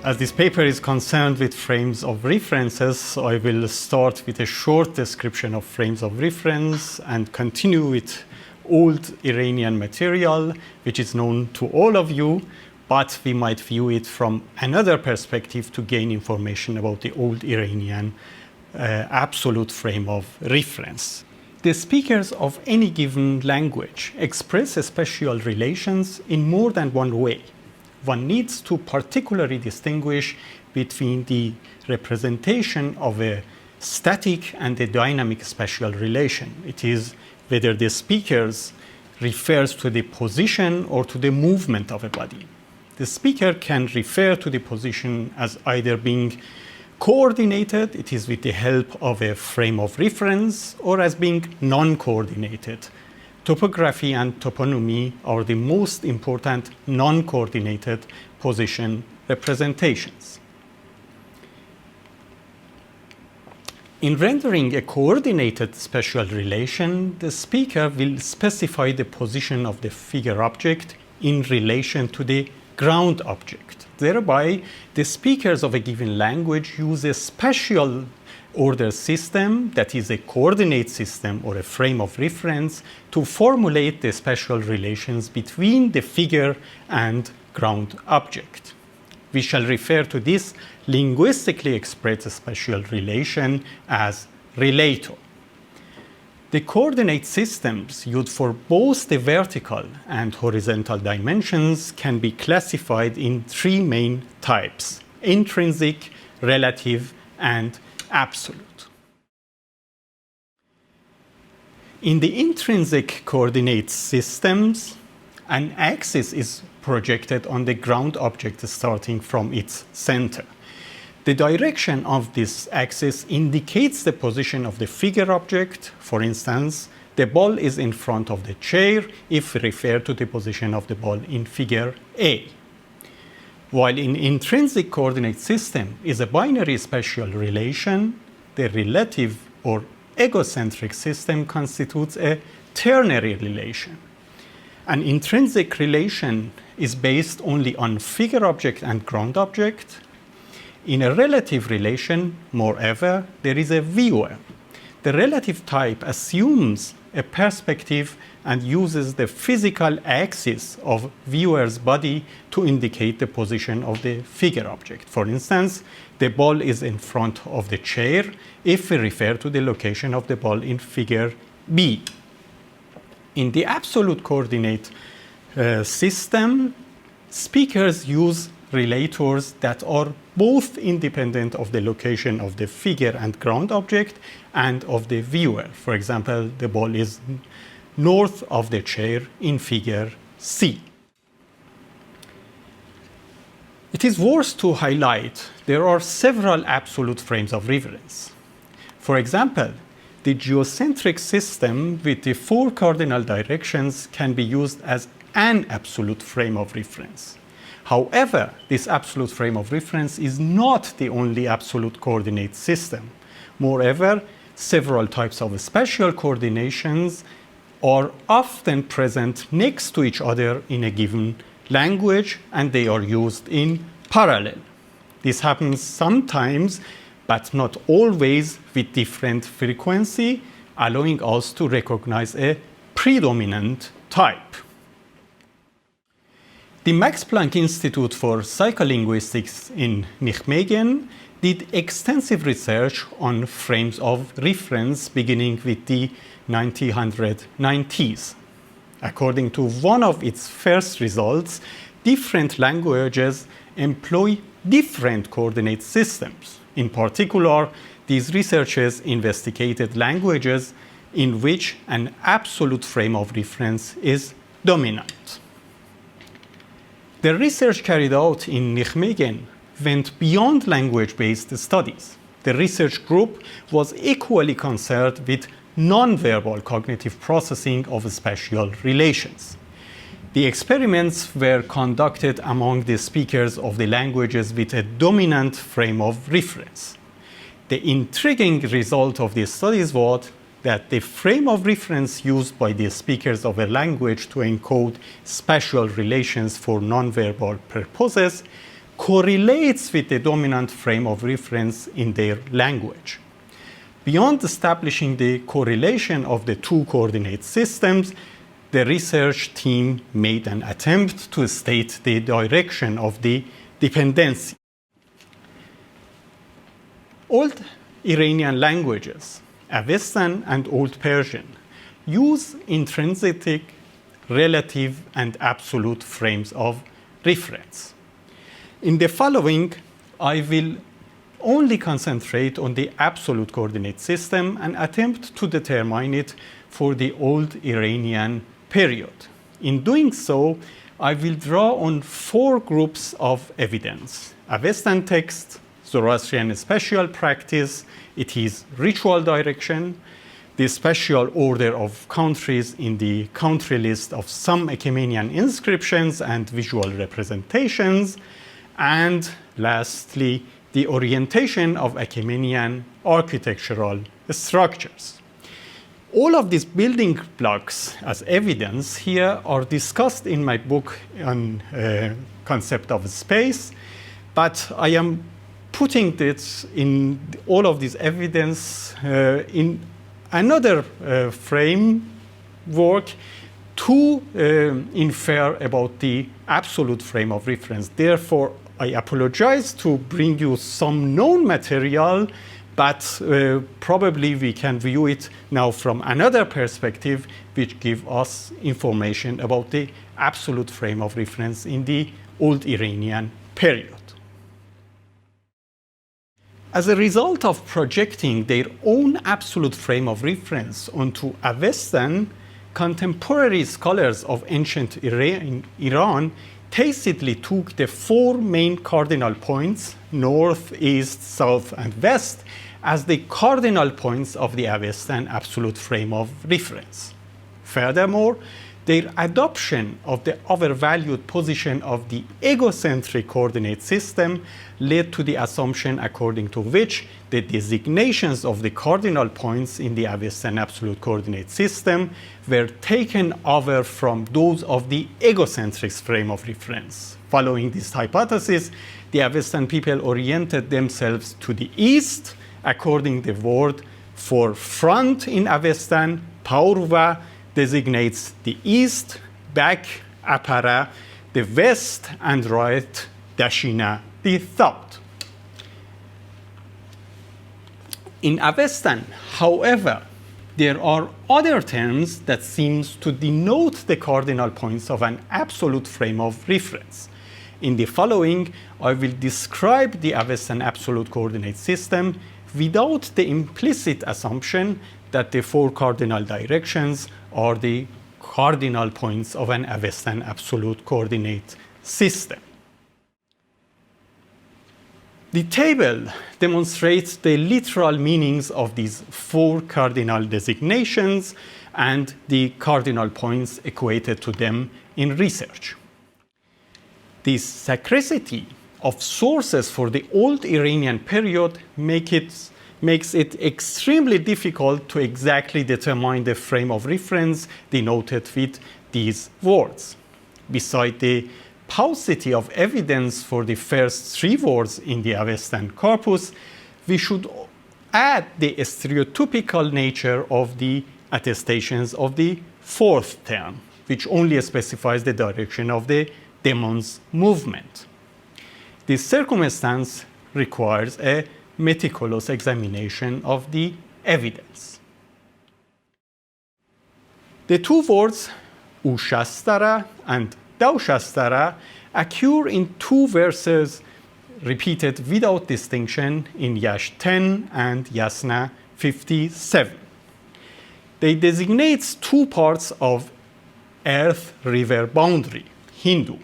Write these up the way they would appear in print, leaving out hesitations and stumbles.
As this paper is concerned with frames of references, I will start with a short description of frames of reference and continue with Old Iranian material, which is known to all of you, but we might view it from another perspective to gain information about the Old Iranian absolute frame of reference. The speakers of any given language express spatial relations in more than one way. One needs to particularly distinguish between the representation of a static and a dynamic spatial relation. It is whether the speakers refers to the position or to the movement of a body. The speaker can refer to the position as either being coordinated, it is with the help of a frame of reference, or as being non-coordinated. Topography and toponymy are the most important non-coordinated position representations. In rendering a coordinated spatial relation, the speaker will specify the position of the figure object in relation to the ground object. Thereby, the speakers of a given language use a spatial order system, that is a coordinate system or a frame of reference, to formulate the spatial relations between the figure and ground object. We shall refer to this linguistically expressed spatial relation as relator. The coordinate systems used for both the vertical and horizontal dimensions can be classified in three main types: intrinsic, relative, and absolute. In the intrinsic coordinate systems, an axis is projected on the ground object starting from its center. The direction of this axis indicates the position of the figure object. For instance, the ball is in front of the chair if we refer to the position of the ball in figure A. While in intrinsic coordinate system is a binary spatial relation, the relative or egocentric system constitutes a ternary relation. An intrinsic relation is based only on figure object and ground object. In a relative relation, moreover, there is a viewer. The relative type assumes a perspective and uses the physical axis of viewer's body to indicate the position of the figure object. For instance, the ball is in front of the chair if we refer to the location of the ball in figure B. In the absolute coordinate system, speakers use relators that are both independent of the location of the figure and ground object and of the viewer. For example, the ball is north of the chair in figure C. It is worth to highlight there are several absolute frames of reference. For example, the geocentric system with the four cardinal directions can be used as an absolute frame of reference. However, this absolute frame of reference is not the only absolute coordinate system. Moreover, several types of spatial coordinations are often present next to each other in a given language, and they are used in parallel. This happens sometimes, but not always, with different frequency, allowing us to recognize a predominant type. The Max Planck Institute for Psycholinguistics in Nijmegen did extensive research on frames of reference beginning with the 1990s. According to one of its first results, different languages employ different coordinate systems. In particular, these researchers investigated languages in which an absolute frame of reference is dominant. The research carried out in Nijmegen went beyond language-based studies. The research group was equally concerned with nonverbal cognitive processing of spatial relations. The experiments were conducted among the speakers of the languages with a dominant frame of reference. The intriguing result of these studies was that the frame of reference used by the speakers of a language to encode spatial relations for nonverbal purposes correlates with the dominant frame of reference in their language. Beyond establishing the correlation of the two coordinate systems, the research team made an attempt to state the direction of the dependency. Old Iranian languages, Avestan and Old Persian, use intrinsic, relative, and absolute frames of reference. In the following, I will only concentrate on the absolute coordinate system and attempt to determine it for the Old Iranian period. In doing so, I will draw on 4 groups of evidence: Avestan text, Zoroastrian spatial practice, it is ritual direction, the spatial order of countries in the country list of some Achaemenian inscriptions and visual representations, and lastly, the orientation of Achaemenian architectural structures. All of these building blocks as evidence here are discussed in my book on concept of space, but I am putting this in all of this evidence in another framework to infer about the absolute frame of reference. Therefore, I apologize to bring you some known material, but probably we can view it now from another perspective, which gives us information about the absolute frame of reference in the Old Iranian period. As a result of projecting their own absolute frame of reference onto Avestan, contemporary scholars of ancient Iran tacitly took the 4 main cardinal points, north, east, south, and west, as the cardinal points of the Avestan absolute frame of reference. Furthermore, their adoption of the overvalued position of the egocentric coordinate system led to the assumption according to which the designations of the cardinal points in the Avestan absolute coordinate system were taken over from those of the egocentric frame of reference. Following this hypothesis, the Avestan people oriented themselves to the east, according to the word for front in Avestan, paurva, designates the east, back, apara, the west, and right, dashina, the south. In Avestan, however, there are other terms that seem to denote the cardinal points of an absolute frame of reference. In the following, I will describe the Avestan absolute coordinate system without the implicit assumption that the 4 cardinal directions are the cardinal points of an Avestan absolute coordinate system. The table demonstrates the literal meanings of these 4 cardinal designations and the cardinal points equated to them in research. The scarcity of sources for the Old Iranian period makes it extremely difficult to exactly determine the frame of reference denoted with these words. Beside the paucity of evidence for the first 3 words in the Avestan corpus, we should add the stereotypical nature of the attestations of the 4th term, which only specifies the direction of the demon's movement. This circumstance requires a meticulous examination of the evidence. The 2 words ushastara and daushastara occur in 2 verses repeated without distinction in Yash 10 and Yasna 57. They designate 2 parts of earth-river boundary, Hindu.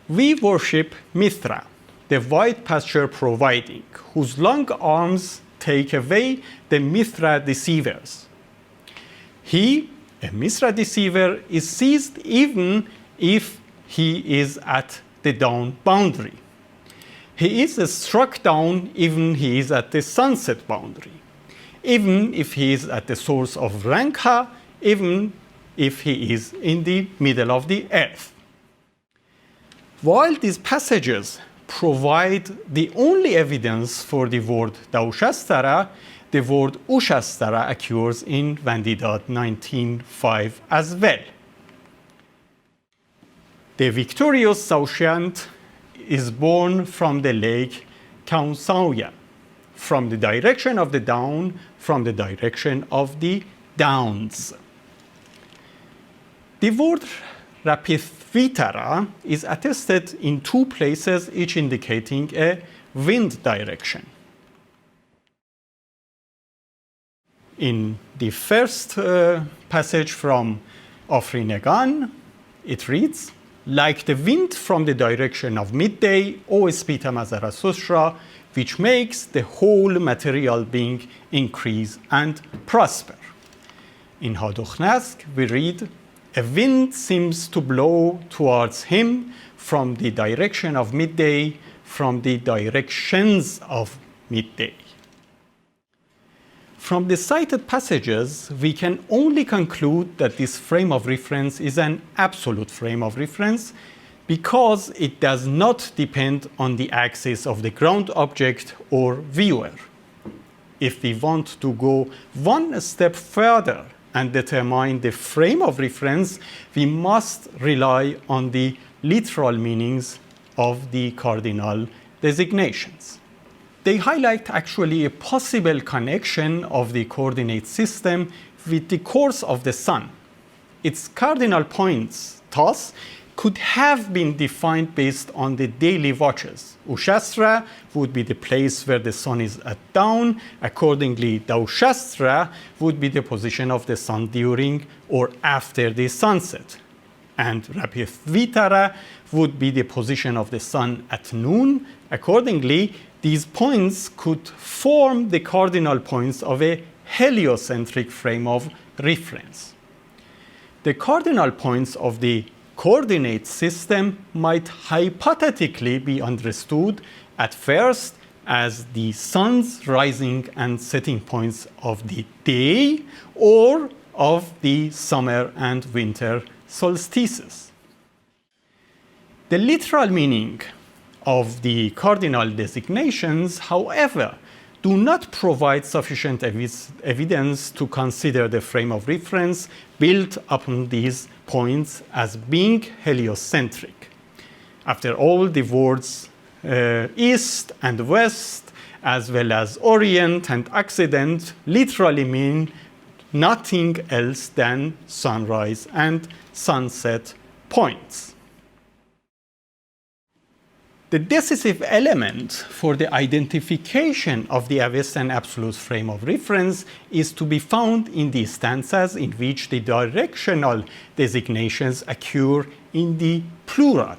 We worship Mithra, the white pasture providing, whose long arms take away the Mithra deceivers. He, a Mithra deceiver, is seized even if he is at the down boundary. He is struck down even if he is at the sunset boundary, even if he is at the source of Rankha, even if he is in the middle of the earth. While these passages provide the only evidence for the word Daushastara, the word Ushastara occurs in Vandidad 19:5 as well. The victorious Saushant is born from the lake Kaunsauya, from the direction of the down, from the direction of the downs. The word Rapithvitara is attested in two places, each indicating a wind direction. In the first passage from Afrinegan, it reads, like the wind from the direction of midday, O Spita Mazarasustra, which makes the whole material being increase and prosper. In Haduchnask, we read, a wind seems to blow towards him from the direction of midday, from the directions of midday. From the cited passages, we can only conclude that this frame of reference is an absolute frame of reference because it does not depend on the axis of the ground object or viewer. If we want to go one step further and determine the frame of reference, we must rely on the literal meanings of the cardinal designations. They highlight actually a possible connection of the coordinate system with the course of the sun. Its cardinal points, thus, could have been defined based on the daily watches. Ushastra would be the place where the sun is at dawn. Accordingly, Daushastra would be the position of the sun during or after the sunset. And Rapithvitara would be the position of the sun at noon. Accordingly, these points could form the cardinal points of a heliocentric frame of reference. The cardinal points of the coordinate system might hypothetically be understood at first as the sun's rising and setting points of the day or of the summer and winter solstices. The literal meaning of the cardinal designations, however, do not provide sufficient evidence to consider the frame of reference built upon these points as being heliocentric. After all, the words east and west, as well as orient and occident, literally mean nothing else than sunrise and sunset points. The decisive element for the identification of the Avestan absolute frame of reference is to be found in the stanzas in which the directional designations occur in the plural.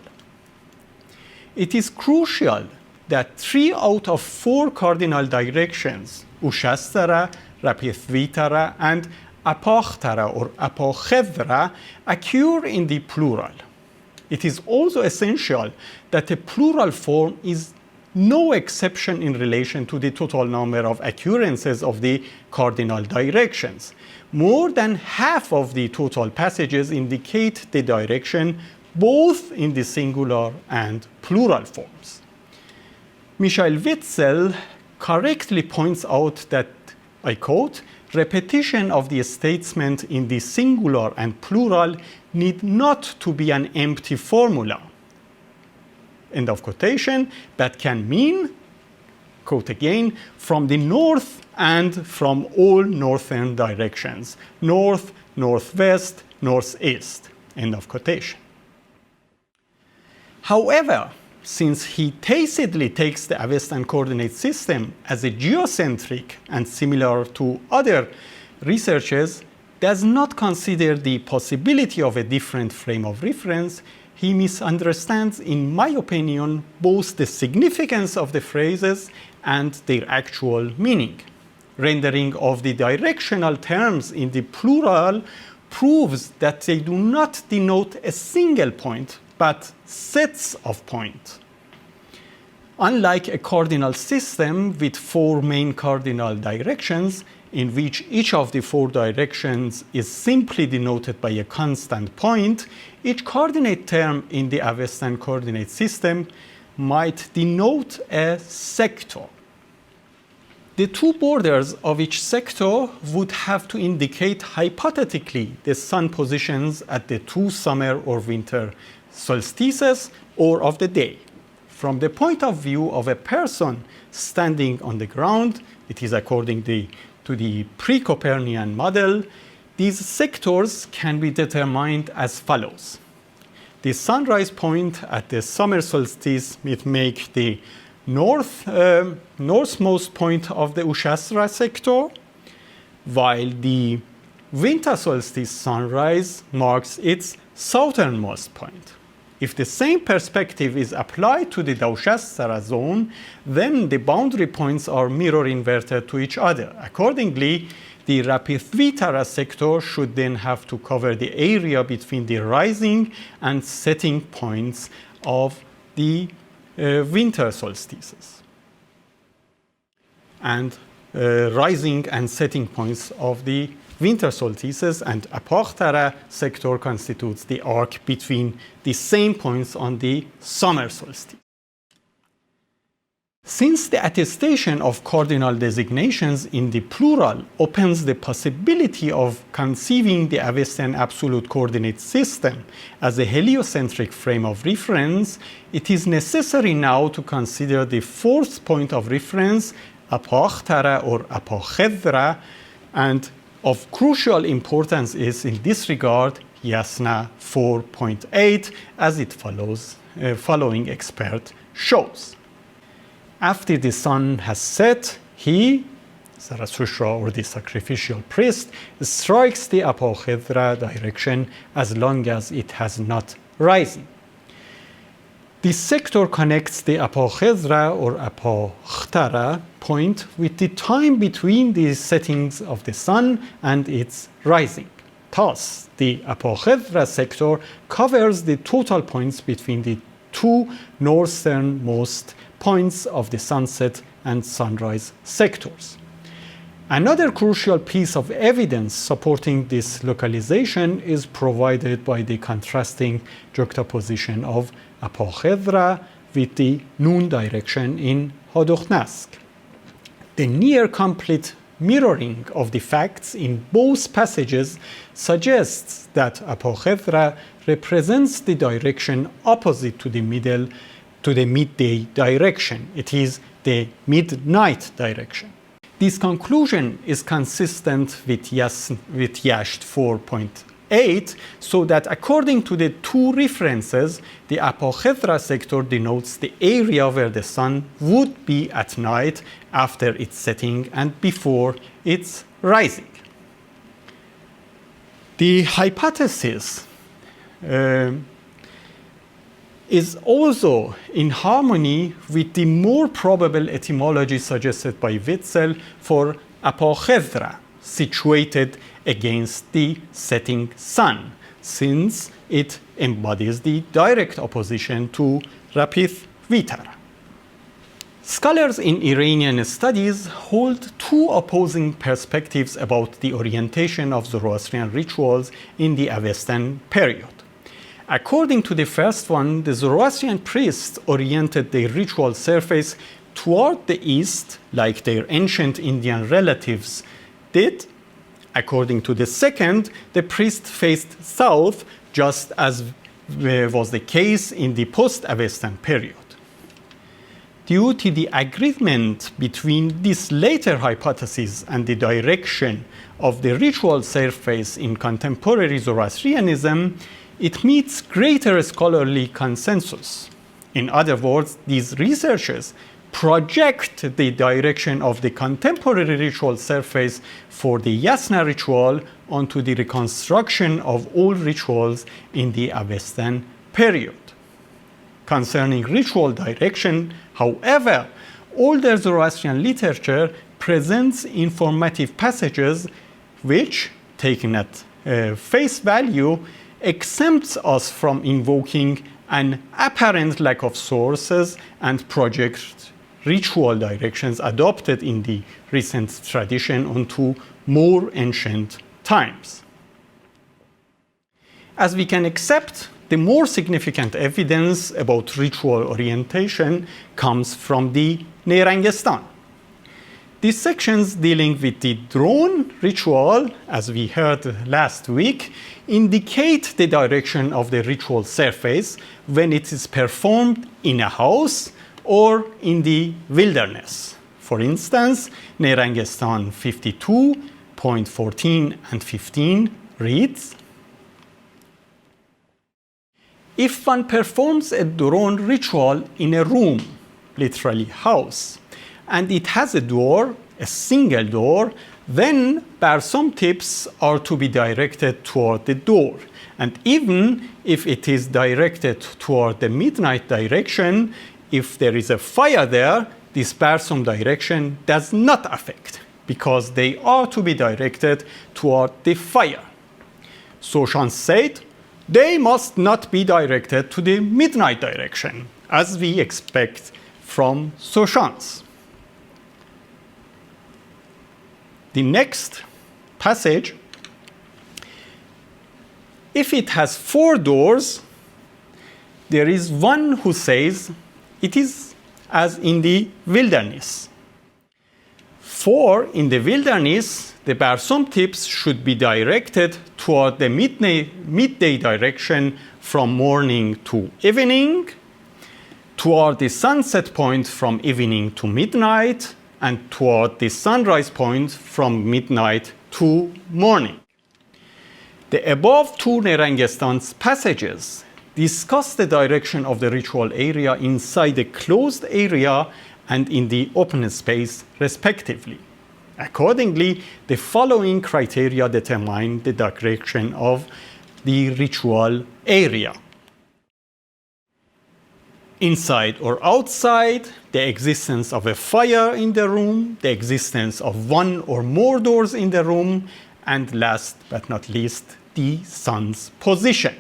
It is crucial that 3 out of 4 cardinal directions, Ushastara, Rapithvitara, and Apachtara or Apachevra, occur in the plural. It is also essential that a plural form is no exception in relation to the total number of occurrences of the cardinal directions. More than half of the total passages indicate the direction both in the singular and plural forms. Michael Witzel correctly points out that, I quote, repetition of the statement in the singular and plural need not to be an empty formula, end of quotation, that can mean, quote again, from the north and from all northern directions, north, northwest, northeast, end of quotation. However, since he tacitly takes the Avestan coordinate system as a geocentric and similar to other researchers, does not consider the possibility of a different frame of reference, he misunderstands, in my opinion, both the significance of the phrases and their actual meaning. Rendering of the directional terms in the plural proves that they do not denote a single point, but sets of points. Unlike a cardinal system with 4 main cardinal directions, in which each of the 4 directions is simply denoted by a constant point, each coordinate term in the Avestan coordinate system might denote a sector. The 2 borders of each sector would have to indicate hypothetically the sun positions at the 2 summer or winter solstices or of the day. From the point of view of a person standing on the ground, it is according to the pre-Copernican model, these sectors can be determined as follows. The sunrise point at the summer solstice would make the northmost point of the Ushasra sector, while the winter solstice sunrise marks its southernmost point. If the same perspective is applied to the Daushasra zone, then the boundary points are mirror inverted to each other. Accordingly, the Rapithvitara sector should then have to cover the area between the rising and setting points of the winter solstices and rising and setting points of the winter solstices, and Apachtara sector constitutes the arc between the same points on the summer solstice. Since the attestation of cardinal designations in the plural opens the possibility of conceiving the Avestan absolute coordinate system as a heliocentric frame of reference, it is necessary now to consider the 4th point of reference, Apachtara or Apakhedra, and of crucial importance is in this regard Yasna 4.8, as it following expert shows. After the sun has set, he, Zarathustra or the sacrificial priest, strikes the Apakhedra direction as long as it has not risen. This sector connects the Apakhedra or Apakhtara point with the time between the settings of the sun and its rising. Thus, the Apakhedra sector covers the total points between the 2 northernmost points of the sunset and sunrise sectors. Another crucial piece of evidence supporting this localization is provided by the contrasting juxtaposition of Apakhedra with the noon direction in Hadochnask. The near complete mirroring of the facts in both passages suggests that Apakhedra represents the direction opposite to the midday direction. It is the midnight direction. This conclusion is consistent with Yasht 4.8, so that according to the 2 references, the Apakhedra sector denotes the area where the sun would be at night after its setting and before its rising. The hypothesis is also in harmony with the more probable etymology suggested by Witzel for Apakhedra, situated against the setting sun, since it embodies the direct opposition to Rapithvitara. Scholars in Iranian studies hold 2 opposing perspectives about the orientation of Zoroastrian rituals in the Avestan period. According to the first one, the Zoroastrian priests oriented their ritual surface toward the east, like their ancient Indian relatives did. According to the second, the priest faced south, just as was the case in the post-Avestan period. Due to the agreement between this later hypothesis and the direction of the ritual surface in contemporary Zoroastrianism, it meets greater scholarly consensus. In other words, these researchers project the direction of the contemporary ritual surface for the Yasna ritual onto the reconstruction of all rituals in the Avestan period. Concerning ritual direction, however, older Zoroastrian literature presents informative passages which, taken at face value, exempts us from invoking an apparent lack of sources and project ritual directions adopted in the recent tradition onto more ancient times. As we can accept, the more significant evidence about ritual orientation comes from the Nerangestan. These sections dealing with the drone ritual, as we heard last week, indicate the direction of the ritual surface when it is performed in a house or in the wilderness. For instance, Nerangestan 52.14 and 15 reads, if one performs a drone ritual in a room, literally house, and it has a door, a single door, then barsum tips are to be directed toward the door. And even if it is directed toward the midnight direction, if there is a fire there, this barsum direction does not affect, because they are to be directed toward the fire. Soshan said, they must not be directed to the midnight direction, as we expect from Soshans. The next passage, if it has 4 doors, there is one who says it is as in the wilderness. For in the wilderness, the barsum tips should be directed toward the midday direction from morning to evening, toward the sunset point from evening to midnight, and toward the sunrise point from midnight to morning. The above 2 Nerangestan's passages discuss the direction of the ritual area inside the closed area and in the open space, respectively. Accordingly, the following criteria determine the direction of the ritual area. Inside or outside, the existence of a fire in the room, the existence of 1 or more doors in the room, and last but not least, the sun's position.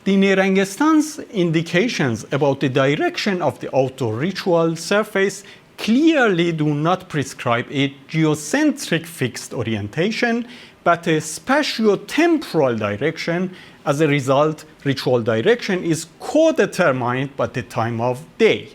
The Nerangestan's indications about the direction of the outdoor ritual surface clearly do not prescribe a geocentric fixed orientation, but a spatio-temporal direction. As a result, ritual direction is co-determined by the time of day.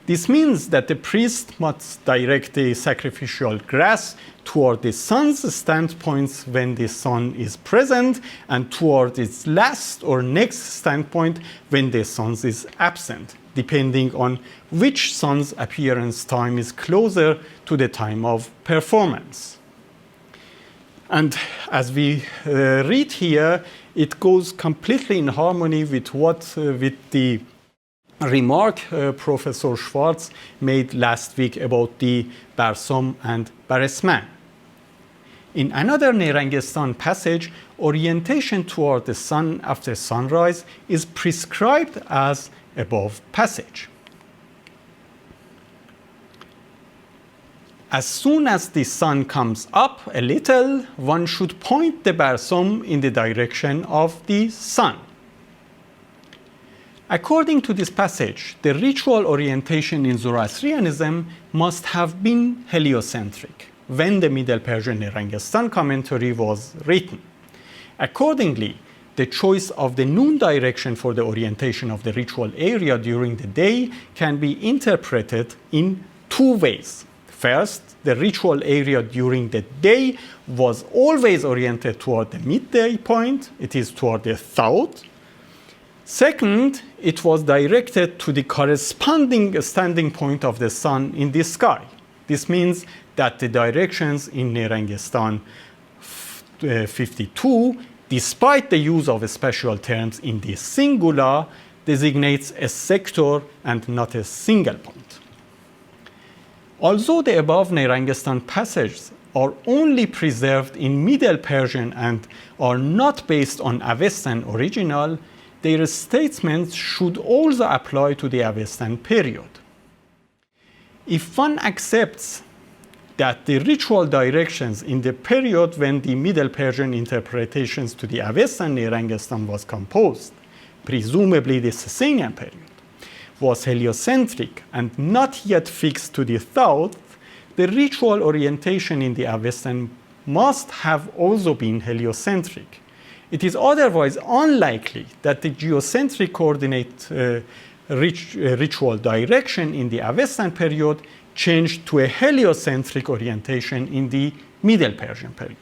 This means that the priest must direct the sacrificial grass toward the sun's standpoints when the sun is present, and toward its last or next standpoint when the sun is absent, depending on which sun's appearance time is closer to the time of performance. And as we read here, it goes completely in harmony with with the remark Professor Schwartz made last week about the barsum and baresman. In another Nerangestan passage, orientation toward the sun after sunrise is prescribed as above passage. As soon as the sun comes up a little, one should point the barsum in the direction of the sun. According to this passage, the ritual orientation in Zoroastrianism must have been heliocentric when the Middle Persian Nerangestan commentary was written. Accordingly, the choice of the noon direction for the orientation of the ritual area during the day can be interpreted in 2 ways. First, the ritual area during the day was always oriented toward the midday point, it is toward the south. Second, it was directed to the corresponding standing point of the sun in the sky. This means that the directions in Nerangestan 52, despite the use of special terms in the singular, designates a sector and not a single point. Although the above Nerangestan passages are only preserved in Middle Persian and are not based on Avestan original, their statements should also apply to the Avestan period. If one accepts that the ritual directions in the period when the Middle Persian interpretations to the Avestan Nerangestan was composed, presumably the Sasanian period, was heliocentric and not yet fixed to the south, the ritual orientation in the Avestan must have also been heliocentric. It is otherwise unlikely that the geocentric coordinate ritual direction in the Avestan period changed to a heliocentric orientation in the Middle Persian period.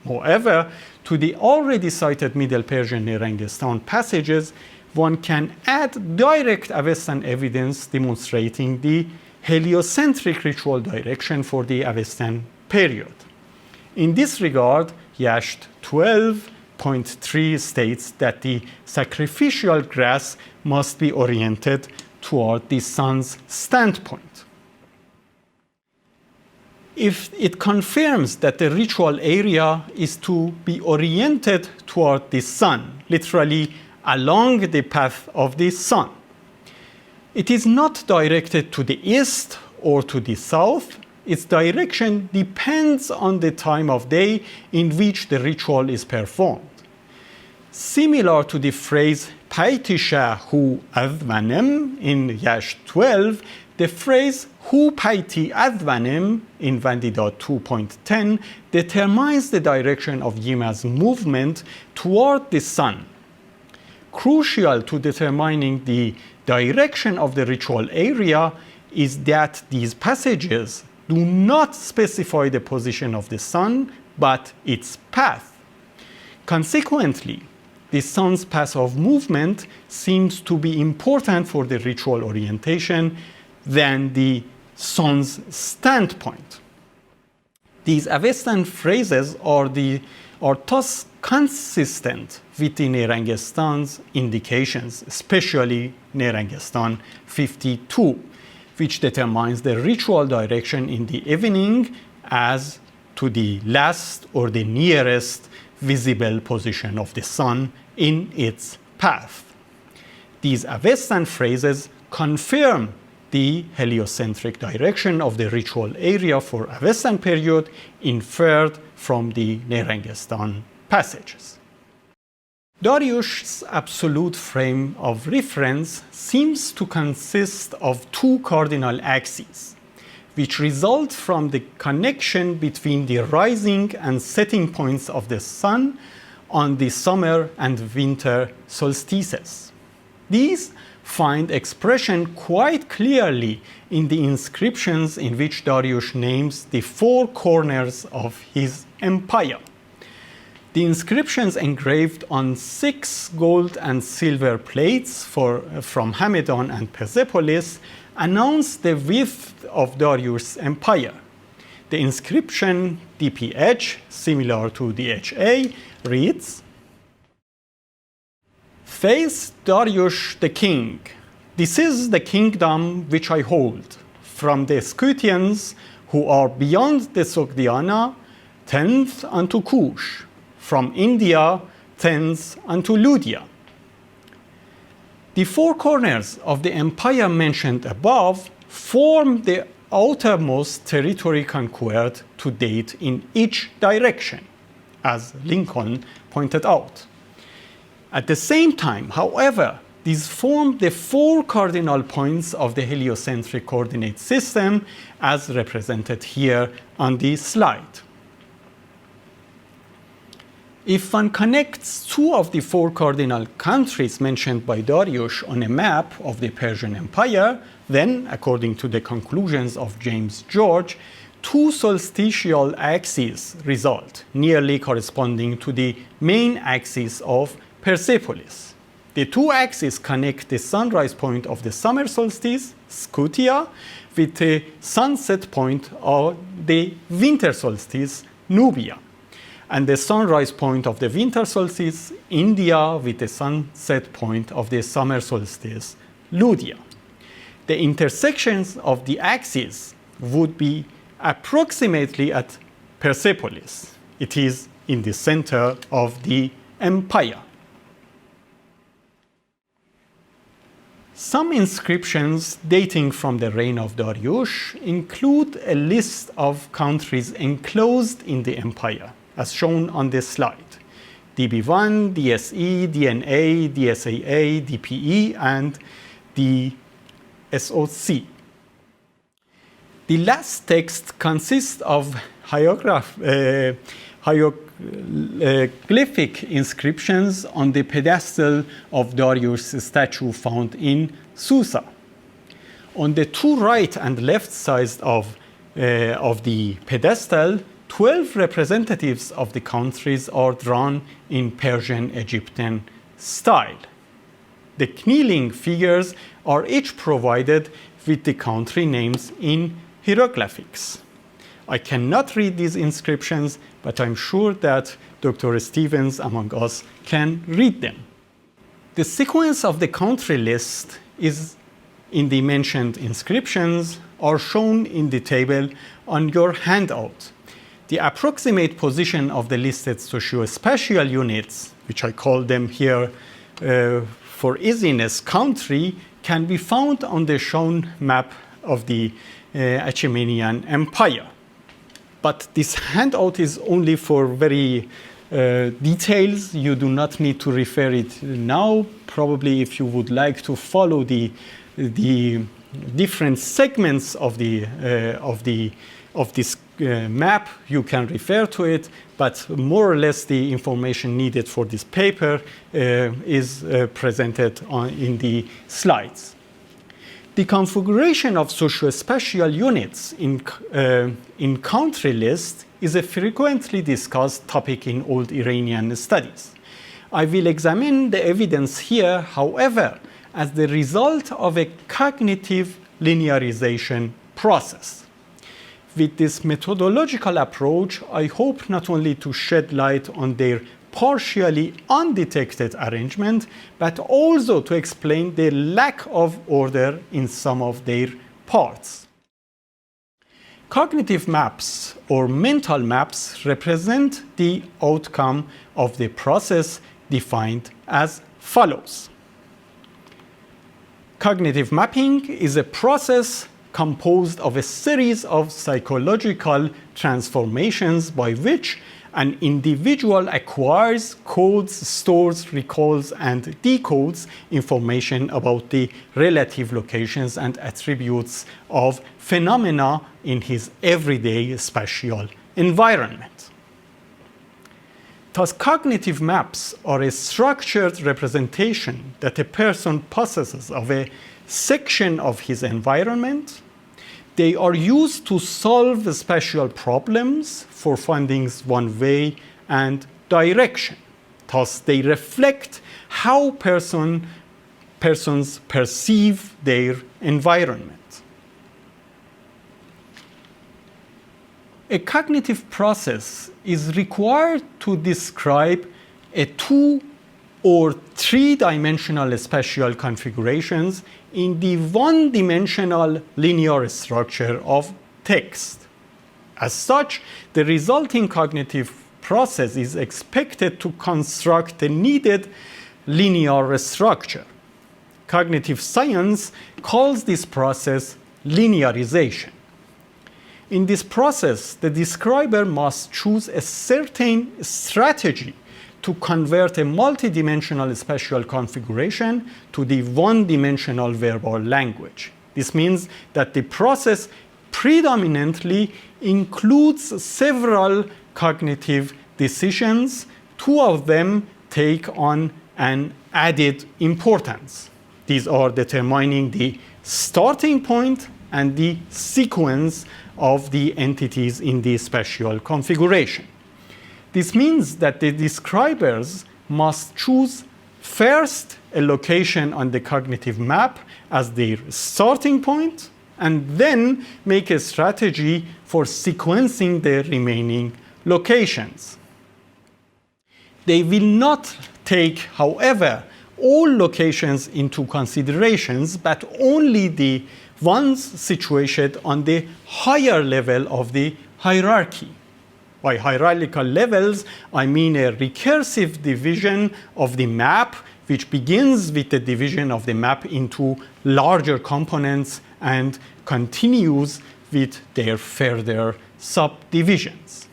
Moreover, to the already cited Middle Persian Nerangestan passages, one can add direct Avestan evidence demonstrating the heliocentric ritual direction for the Avestan period. In this regard, Yasht 12.3 states that the sacrificial grass must be oriented toward the sun's standpoint. If it confirms that the ritual area is to be oriented toward the sun, literally along the path of the sun, it is not directed to the east or to the south. Its direction depends on the time of day in which the ritual is performed. Similar to the phrase Paitisha hu advanem in Yasht 12, the phrase hu paiti advanem in Vandida 2.10 determines the direction of Yima's movement toward the sun. Crucial to determining the direction of the ritual area is that these passages do not specify the position of the sun, but its path. Consequently, the sun's path of movement seems to be important for the ritual orientation than the sun's standpoint. These Avestan phrases are thus consistent with the Nerangestan's indications, especially Nerangestan 52, which determines the ritual direction in the evening as to the last or the nearest visible position of the sun in its path. These Avestan phrases confirm the heliocentric direction of the ritual area for Avestan period inferred from the Nerangestan passages. Dariush's absolute frame of reference seems to consist of two cardinal axes, which result from the connection between the rising and setting points of the sun on the summer and winter solstices. These find expression quite clearly in the inscriptions in which Dariush names the four corners of his empire. The inscriptions engraved on 6 gold and silver plates from Hamadan and Persepolis announce the width of Dariush's empire. The inscription DPH, similar to DHA, reads, "Face Dariush the king. This is the kingdom which I hold, from the Scythians who are beyond the Sogdiana, thence unto Kush, from India, thence unto Lydia." The four corners of the empire mentioned above form the outermost territory conquered to date in each direction, as Lincoln pointed out. At the same time, however, these form the four cardinal points of the heliocentric coordinate system as represented here on the slide. If one connects two of the four cardinal countries mentioned by Dariush on a map of the Persian Empire, then, according to the conclusions of James George, two solstitial axes result, nearly corresponding to the main axis of Persepolis. The two axes connect the sunrise point of the summer solstice, Scutia, with the sunset point of the winter solstice, Nubia, and the sunrise point of the winter solstice, India, with the sunset point of the summer solstice, Lydia. The intersections of the axes would be approximately at Persepolis. It is in the center of the empire. Some inscriptions dating from the reign of Dariush include a list of countries enclosed in the empire, as shown on this slide: DB1, DSE, DNA, DSAA, DPE, and the SOC. The last text consists of hieroglyphic inscriptions on the pedestal of Darius' statue found in Susa. On the two right and left sides of the pedestal, 12 representatives of the countries are drawn in Persian Egyptian style. The kneeling figures are each provided with the country names in hieroglyphics. I cannot read these inscriptions, but I'm sure that Dr. Stevens among us can read them. The sequence of the country list is in the mentioned inscriptions are shown in the table on your handout. The approximate position of the listed socio-spatial units, which I call them here for easiness country, can be found on the shown map of the Achaemenid Empire. But this handout is only for very details. You do not need to refer it now. Probably if you would like to follow the different segments of this map, you can refer to it, but more or less the information needed for this paper is presented in the slides. The configuration of socio-spatial units in country list is a frequently discussed topic in Old Iranian studies. I will examine the evidence here, however, as the result of a cognitive linearization process. With this methodological approach, I hope not only to shed light on their partially undetected arrangement, but also to explain the lack of order in some of their parts. Cognitive maps or mental maps represent the outcome of the process defined as follows. Cognitive mapping is a process composed of a series of psychological transformations by which an individual acquires, codes, stores, recalls, and decodes information about the relative locations and attributes of phenomena in his everyday spatial environment. Thus, cognitive maps are a structured representation that a person possesses of a section of his environment. They are used to solve spatial problems for findings one way and direction. Thus, they reflect how persons perceive their environment. A cognitive process is required to describe a 2 or 3-dimensional spatial configurations in the 1-dimensional linear structure of text. As such, the resulting cognitive process is expected to construct the needed linear structure. Cognitive science calls this process linearization. In this process, the describer must choose a certain strategy to convert a multidimensional spatial configuration to the 1-dimensional verbal language. This means that the process predominantly includes several cognitive decisions. 2 of them take on an added importance. These are determining the starting point and the sequence of the entities in the spatial configuration. This means that the describers must choose first a location on the cognitive map as their starting point, and then make a strategy for sequencing the remaining locations. They will not take, however, all locations into considerations, but only the ones situated on the higher level of the hierarchy. By hierarchical levels, I mean a recursive division of the map, which begins with the division of the map into larger components and continues with their further subdivisions.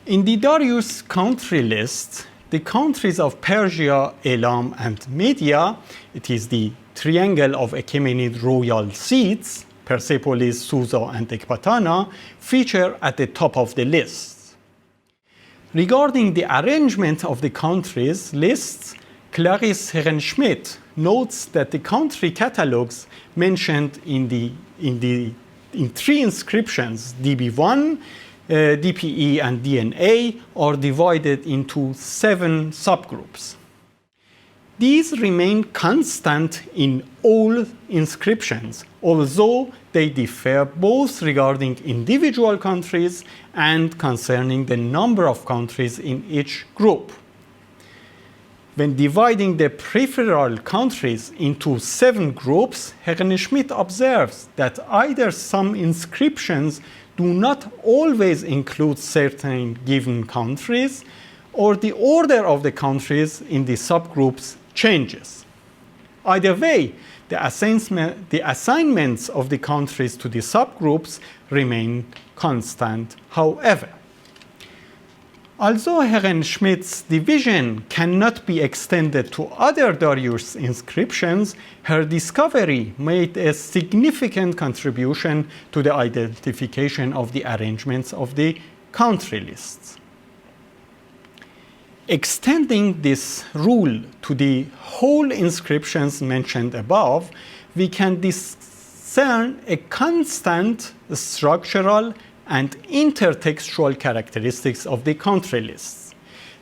In the Darius country list, the countries of Persia, Elam, and Media, it is the triangle of Achaemenid royal seats, Persepolis, Susa, and Ecbatana, feature at the top of the list. Regarding the arrangement of the countries lists, Clarisse Herrenschmidt notes that the country catalogues mentioned in three inscriptions, DB1, DPE, and DNA, are divided into 7 subgroups. These remain constant in all inscriptions, although they differ both regarding individual countries and concerning the number of countries in each group. When dividing the peripheral countries into 7 groups, Herrenschmidt observes that either some inscriptions do not always include certain given countries, or the order of the countries in the subgroups changes. Either way, the assignments of the countries to the subgroups remain constant, however. Although Herrenschmidt's division cannot be extended to other Darius inscriptions, her discovery made a significant contribution to the identification of the arrangements of the country lists. Extending this rule to the whole inscriptions mentioned above, we can discern a constant structural and intertextual characteristics of the country lists.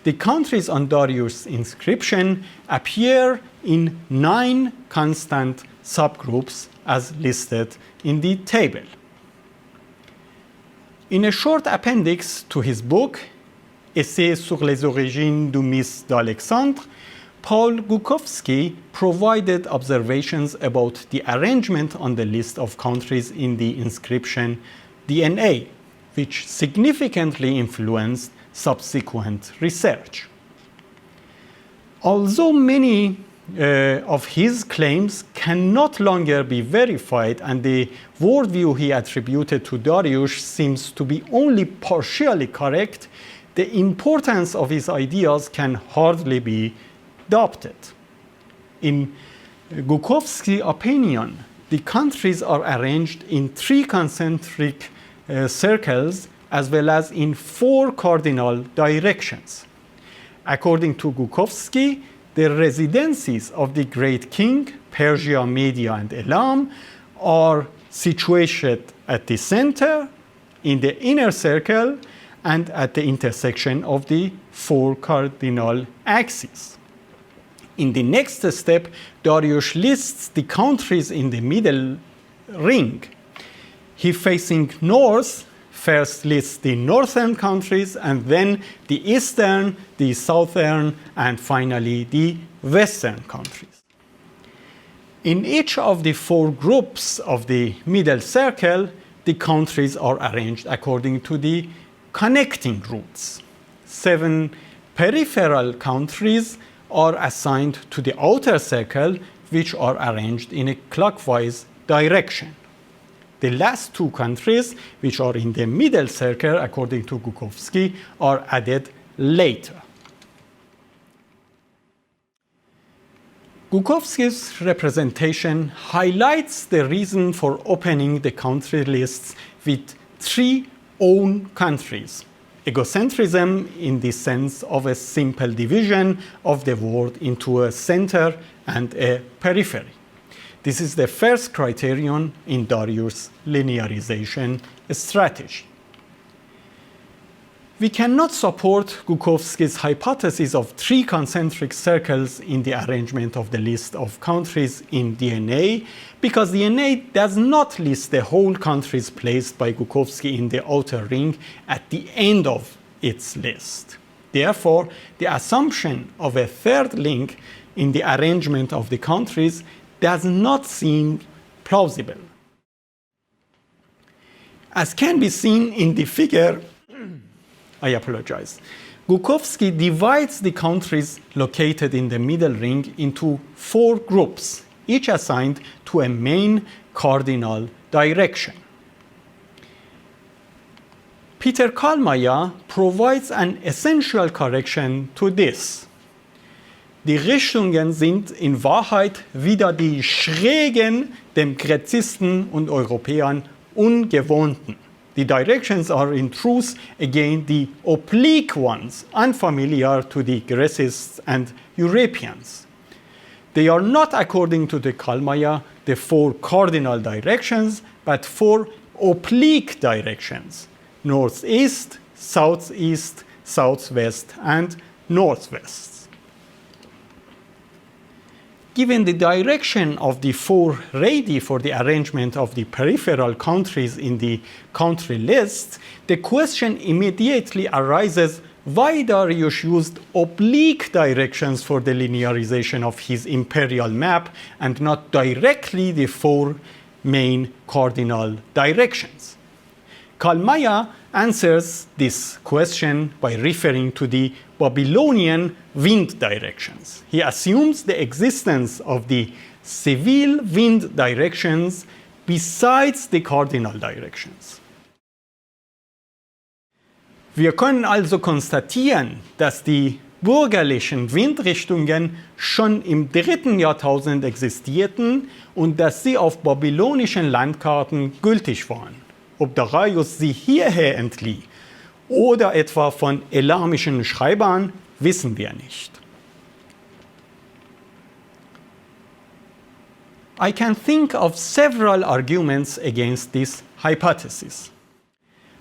The countries on Darius' inscription appear in 9 constant subgroups as listed in the table. In a short appendix to his book, Essai sur les origines du mythe d'Alexandre, Paul Gukowski provided observations about the arrangement on the list of countries in the inscription DNA, which significantly influenced subsequent research. Although many of his claims can no longer be verified and the worldview he attributed to Darius seems to be only partially correct, the importance of his ideas can hardly be doubted. In Gukowski's opinion, the countries are arranged in 3 concentric circles as well as in 4 cardinal directions. According to Gukowski, the residencies of the great king, Persia, Media, and Elam, are situated at the center, in the inner circle, and at the intersection of the 4 cardinal axes. In the next step, Darius lists the countries in the middle ring. He facing north first lists the northern countries and then the eastern, the southern, and finally the western countries. In each of the 4 groups of the middle circle, the countries are arranged according to the connecting routes. 7 peripheral countries are assigned to the outer circle, which are arranged in a clockwise direction. The last 2 countries, which are in the middle circle, according to Gukowski, are added later. Gukowski's representation highlights the reason for opening the country lists with 3 own countries. Egocentrism in the sense of a simple division of the world into a center and a periphery. This is the first criterion in Darius' linearization strategy. We cannot support Gukowski's hypothesis of 3 concentric circles in the arrangement of the list of countries in DNA because DNA does not list the whole countries placed by Gukowski in the outer ring at the end of its list. Therefore, the assumption of a 3rd link in the arrangement of the countries does not seem plausible. As can be seen in the figure, Gukowski divides the countries located in the middle ring into 4 groups, each assigned to a main cardinal direction. Peter Kallmeier provides an essential correction to this. Die Richtungen sind in Wahrheit wieder die schrägen, dem Gräzisten und Europäern ungewohnten. The directions are in truth again the oblique ones, unfamiliar to the Graecists and Europeans. They are not, according to the Kallmeier, the four cardinal directions, but four oblique directions: northeast, southeast, southwest, and northwest. Given the direction of the four radii for the arrangement of the peripheral countries in the country list, the question immediately arises why Darius used oblique directions for the linearization of his imperial map and not directly the four main cardinal directions. Kallmeier answers this question by referring to the Babylonian wind directions. He assumes the existence of the civil wind directions besides the cardinal directions. Wir können also konstatieren, dass die bürgerlichen Windrichtungen schon im 3. Jahrtausend existierten und dass sie auf babylonischen Landkarten gültig waren. Ob Darius sie hierher entlieh oder etwa von elamischen Schreibern, wissen wir nicht. I can think of several arguments against this hypothesis.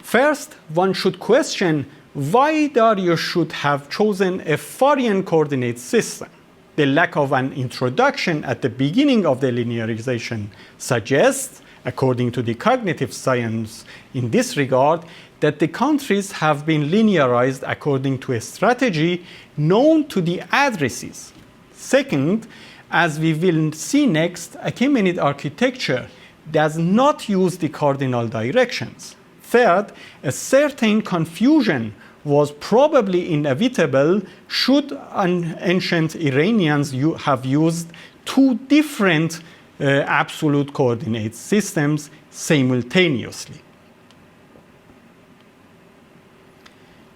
First, one should question why Darius should have chosen a foreign coordinate system. The lack of an introduction at the beginning of the linearization suggests, according to the cognitive science in this regard, that the countries have been linearized according to a strategy known to the addresses. Second, as we will see next, Achaemenid architecture does not use the cardinal directions. Third, a certain confusion was probably inevitable should ancient Iranians have used two different absolute coordinate systems simultaneously.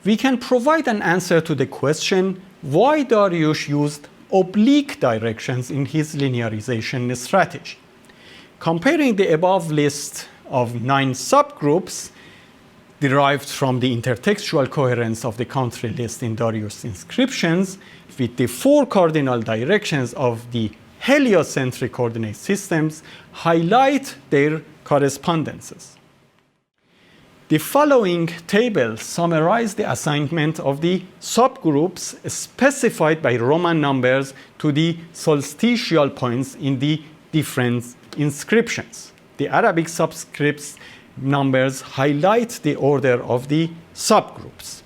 We can provide an answer to the question why Darius used oblique directions in his linearization strategy. Comparing the above list of 9 subgroups derived from the intertextual coherence of the country list in Darius inscriptions with the 4 cardinal directions of the heliocentric coordinate systems highlight their correspondences. The following table summarizes the assignment of the subgroups specified by Roman numbers to the solstitial points in the different inscriptions. The Arabic subscripts numbers highlight the order of the subgroups.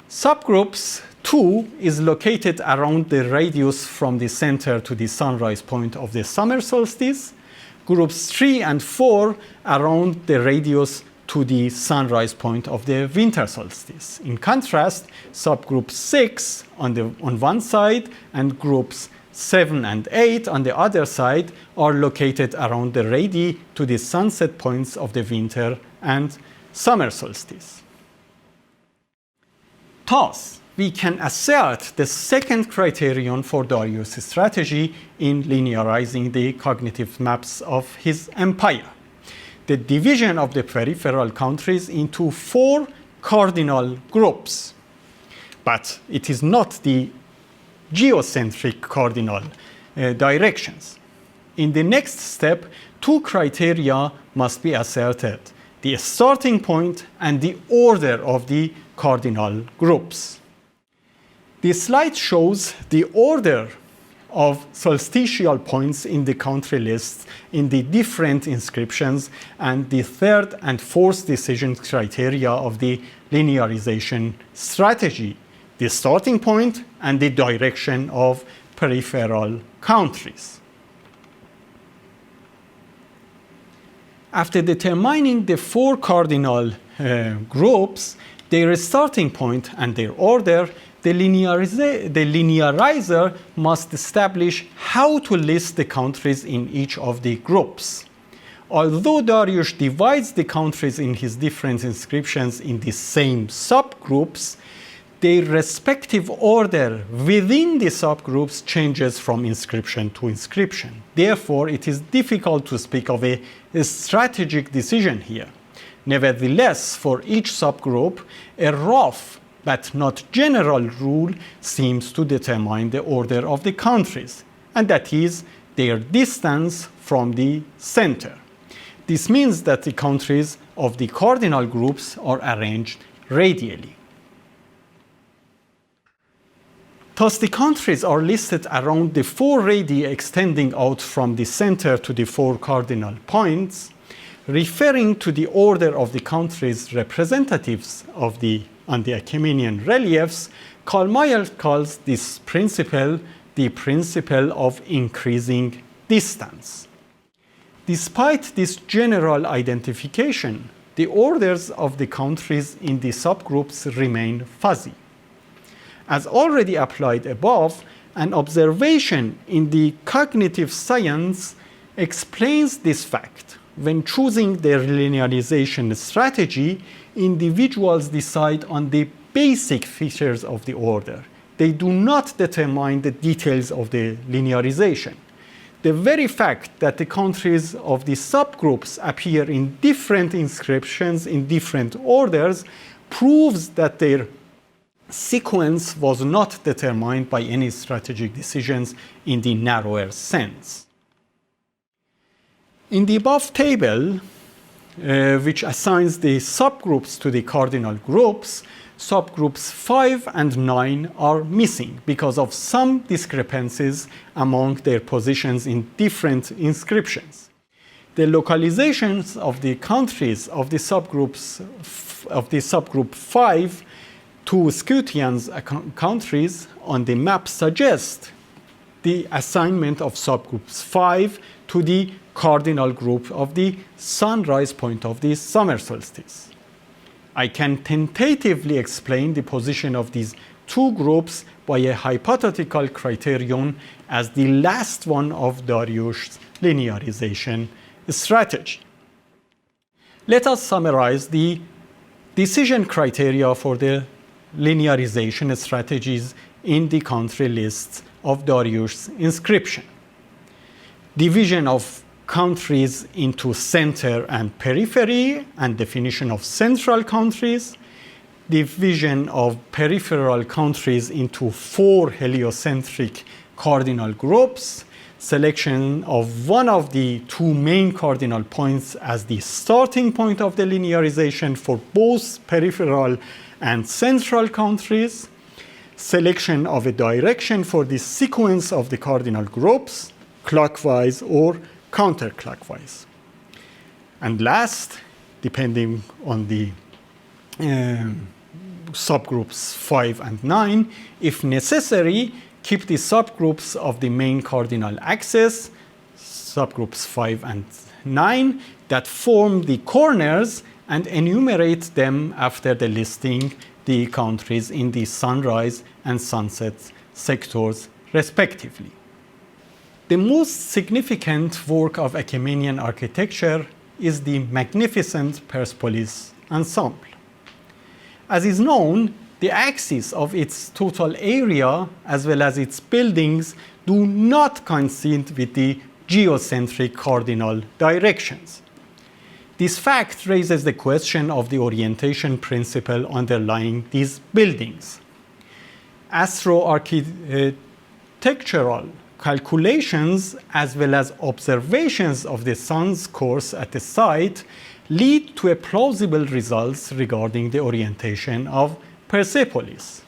Subgroups 2 is located around the radius from the center to the sunrise point of the summer solstice. Groups 3 and 4 around the radius to the sunrise point of the winter solstice. In contrast, subgroup 6 on one side and groups 7 and 8 on the other side are located around the radii to the sunset points of the winter and summer solstice. Thus, we can assert the second criterion for Darius' strategy in linearizing the cognitive maps of his empire: the division of the peripheral countries into 4 cardinal groups. But it is not the geocentric cardinal directions. In the next step, 2 criteria must be asserted: the starting point and the order of the cardinal groups. This slide shows the order of solstitial points in the country lists in the different inscriptions and the 3rd and 4th decision criteria of the linearization strategy: the starting point and the direction of peripheral countries. After determining the 4 cardinal groups, their starting point and their order, the linearizer must establish how to list the countries in each of the groups. Although Darius divides the countries in his different inscriptions in the same subgroups, their respective order within the subgroups changes from inscription to inscription. Therefore, it is difficult to speak of a strategic decision here. Nevertheless, for each subgroup, a rough but not general rule seems to determine the order of the countries, and that is their distance from the center. This means that the countries of the cardinal groups are arranged radially. Thus, the countries are listed around the 4 radii extending out from the center to the 4 cardinal points, referring to the order of the countries representatives on the Achaemenian reliefs. Karl Mayr calls this principle the principle of increasing distance. Despite this general identification, the orders of the countries in the subgroups remain fuzzy. As already applied above, an observation in the cognitive science explains this fact. When choosing their linearization strategy, individuals decide on the basic features of the order. They do not determine the details of the linearization. The very fact that the countries of the subgroups appear in different inscriptions in different orders proves that their sequence was not determined by any strategic decisions in the narrower sense. In the above table, which assigns the subgroups to the cardinal groups, subgroups 5 and 9 are missing because of some discrepancies among their positions in different inscriptions. The localizations of the countries of the subgroups of the subgroup 5 to Scythians countries on the map suggest the assignment of subgroups 5 to the cardinal group of the sunrise point of the summer solstice. I can tentatively explain the position of these 2 groups by a hypothetical criterion as the last one of Darius' linearization strategy. Let us summarize the decision criteria for the linearization strategies in the country lists of Darius' inscription. Division of countries into center and periphery, and definition of central countries. Division of peripheral countries into 4 heliocentric cardinal groups. Selection of one of the 2 main cardinal points as the starting point of the linearization for both peripheral and central countries. Selection of a direction for the sequence of the cardinal groups, clockwise or counterclockwise. And last, depending on the subgroups 5 and 9, if necessary, keep the subgroups of the main cardinal axis, subgroups 5 and 9, that form the corners, and enumerate them after the listing the countries in the sunrise and sunset sectors respectively. The most significant work of Achaemenian architecture is the magnificent Persepolis ensemble. As is known, the axis of its total area as well as its buildings do not coincide with the geocentric cardinal directions. This fact raises the question of the orientation principle underlying these buildings. Astro-architectural calculations as well as observations of the sun's course at the site lead to a plausible results regarding the orientation of Persepolis.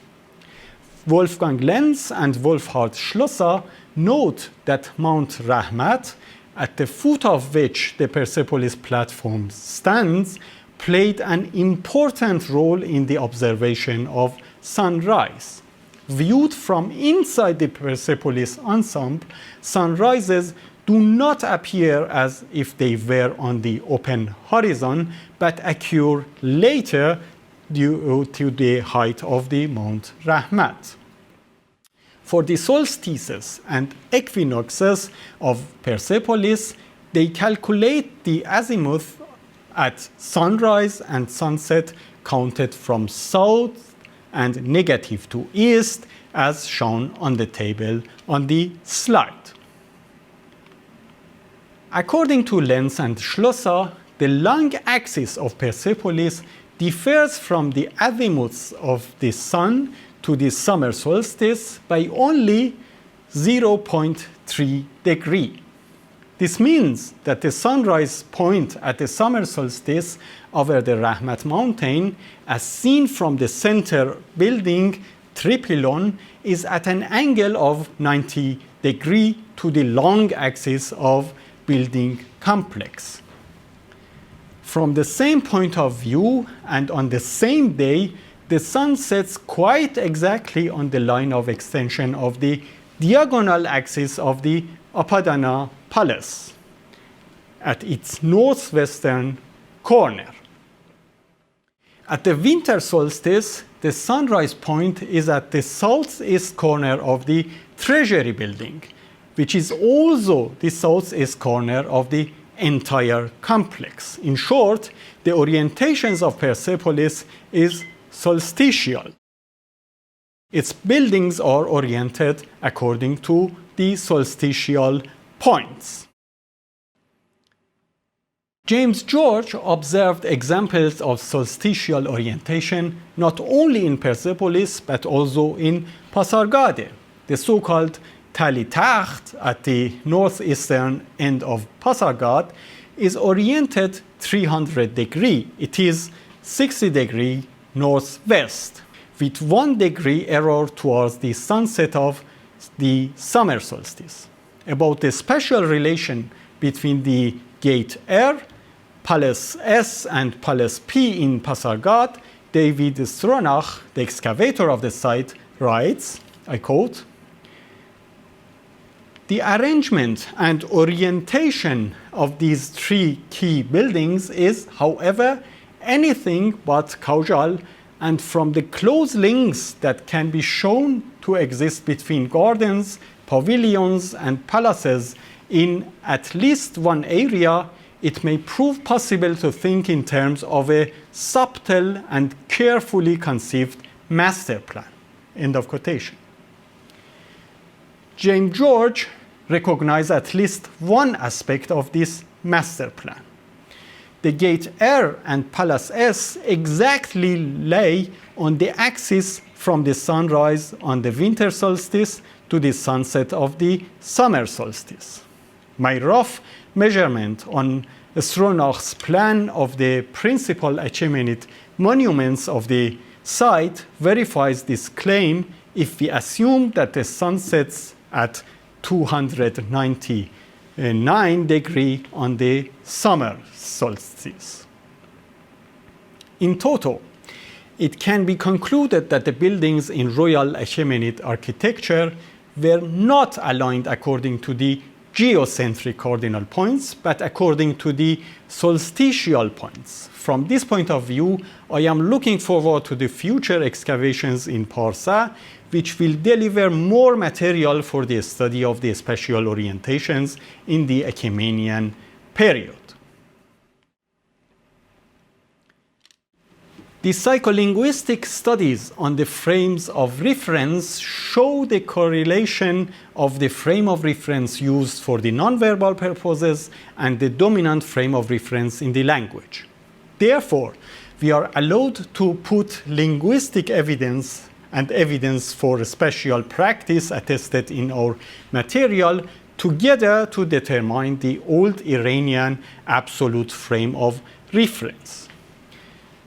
Wolfgang Lenz and Wolfhard Schlosser note that Mount Rahmat, at the foot of which the Persepolis platform stands, played an important role in the observation of sunrise. Viewed from inside the Persepolis ensemble, sunrises do not appear as if they were on the open horizon, but occur later due to the height of the Mount Rahmat. For the solstices and equinoxes of Persepolis, they calculate the azimuth at sunrise and sunset counted from south and negative to east, as shown on the table on the slide. According to Lenz and Schlosser, the long axis of Persepolis differs from the azimuths of the sun to the summer solstice by only 0.3 degrees. This means that the sunrise point at the summer solstice over the Rahmat mountain, as seen from the center building tripylon, is at an angle of 90 degrees to the long axis of building complex. From the same point of view and on the same day, the sun sets quite exactly on the line of extension of the diagonal axis of the Apadana Palace at its northwestern corner. At the winter solstice, the sunrise point is at the southeast corner of the Treasury building, which is also the southeast corner of the entire complex. In short, the orientations of Persepolis is solstitial. Its buildings are oriented according to the solstitial points. James George observed examples of solstitial orientation not only in Persepolis but also in Pasargade. The so-called Tali Takht at the northeastern end of Pasargad is oriented 300 degrees. It is 60 degrees northwest, with 1 degree error towards the sunset of the summer solstice. About the spatial relation between the gate R, Palace S, and Palace P in Pasargad, David Stronach, the excavator of the site, writes, I quote, "The arrangement and orientation of these three key buildings is, however, anything but causal, and from the close links that can be shown to exist between gardens, pavilions, and palaces in at least one area, it may prove possible to think in terms of a subtle and carefully conceived master plan." End of quotation. James George recognized at least one aspect of this master plan. The gate R and Palace S exactly lay on the axis from the sunrise on the winter solstice to the sunset of the summer solstice. My rough measurement on Stronach's plan of the principal Achaemenid monuments of the site verifies this claim if we assume that the sun sets at 299 degrees on the summer solstice. In total, it can be concluded that the buildings in Royal Achaemenid architecture were not aligned according to the geocentric cardinal points, but according to the solstitial points. From this point of view, I am looking forward to the future excavations in Parsa, which will deliver more material for the study of the spatial orientations in the Achaemenian period. The psycholinguistic studies on the frames of reference show the correlation of the frame of reference used for the nonverbal purposes and the dominant frame of reference in the language. Therefore, we are allowed to put linguistic evidence and evidence for spatial practice attested in our material together to determine the Old Iranian absolute frame of reference.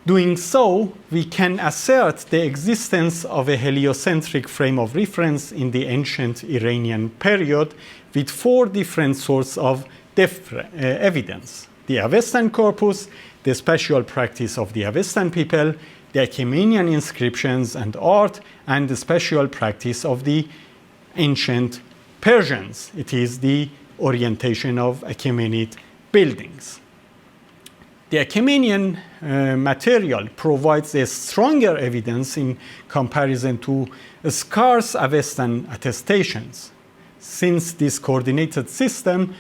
Doing so, we can assert the existence of a heliocentric frame of reference in the ancient Iranian period with 4 different sources of evidence: the Avestan corpus, the spatial practice of the Avestan people, the Achaemenian inscriptions and art, and the spatial practice of the ancient Persians. It is the orientation of Achaemenid buildings. The Achaemenian material provides a stronger evidence in comparison to scarce Avestan attestations. Since this coordinated system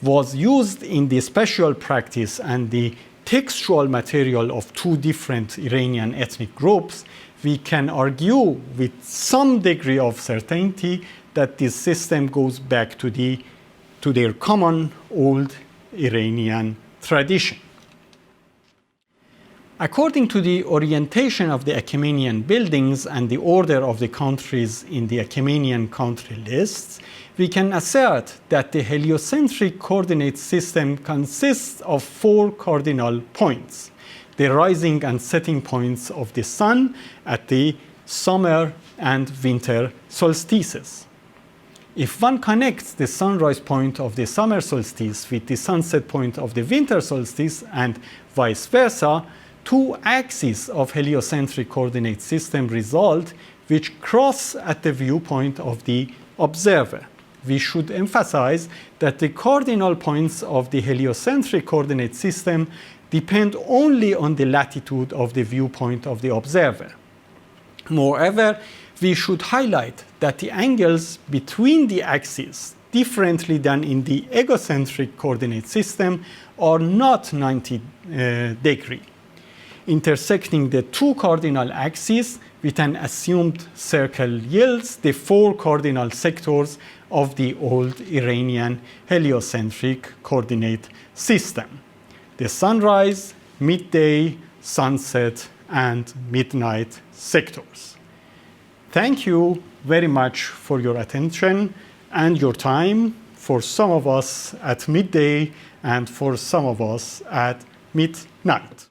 was used in the spatial practice and the textual material of two different Iranian ethnic groups, we can argue with some degree of certainty that this system goes back to their common Old Iranian tradition. According to the orientation of the Achaemenid buildings and the order of the countries in the Achaemenid country lists, we can assert that the heliocentric coordinate system consists of 4 cardinal points, the rising and setting points of the sun at the summer and winter solstices. If one connects the sunrise point of the summer solstice with the sunset point of the winter solstice and vice versa, 2 axes of heliocentric coordinate system result which cross at the viewpoint of the observer. We should emphasize that the cardinal points of the heliocentric coordinate system depend only on the latitude of the viewpoint of the observer. Moreover, we should highlight that the angles between the axes, differently than in the egocentric coordinate system, are not 90 degrees. Intersecting the 2 cardinal axes with an assumed circle yields the 4 cardinal sectors of the Old Iranian heliocentric coordinate system: the sunrise, midday, sunset, and midnight sectors. Thank you very much for your attention and your time, for some of us at midday and for some of us at midnight.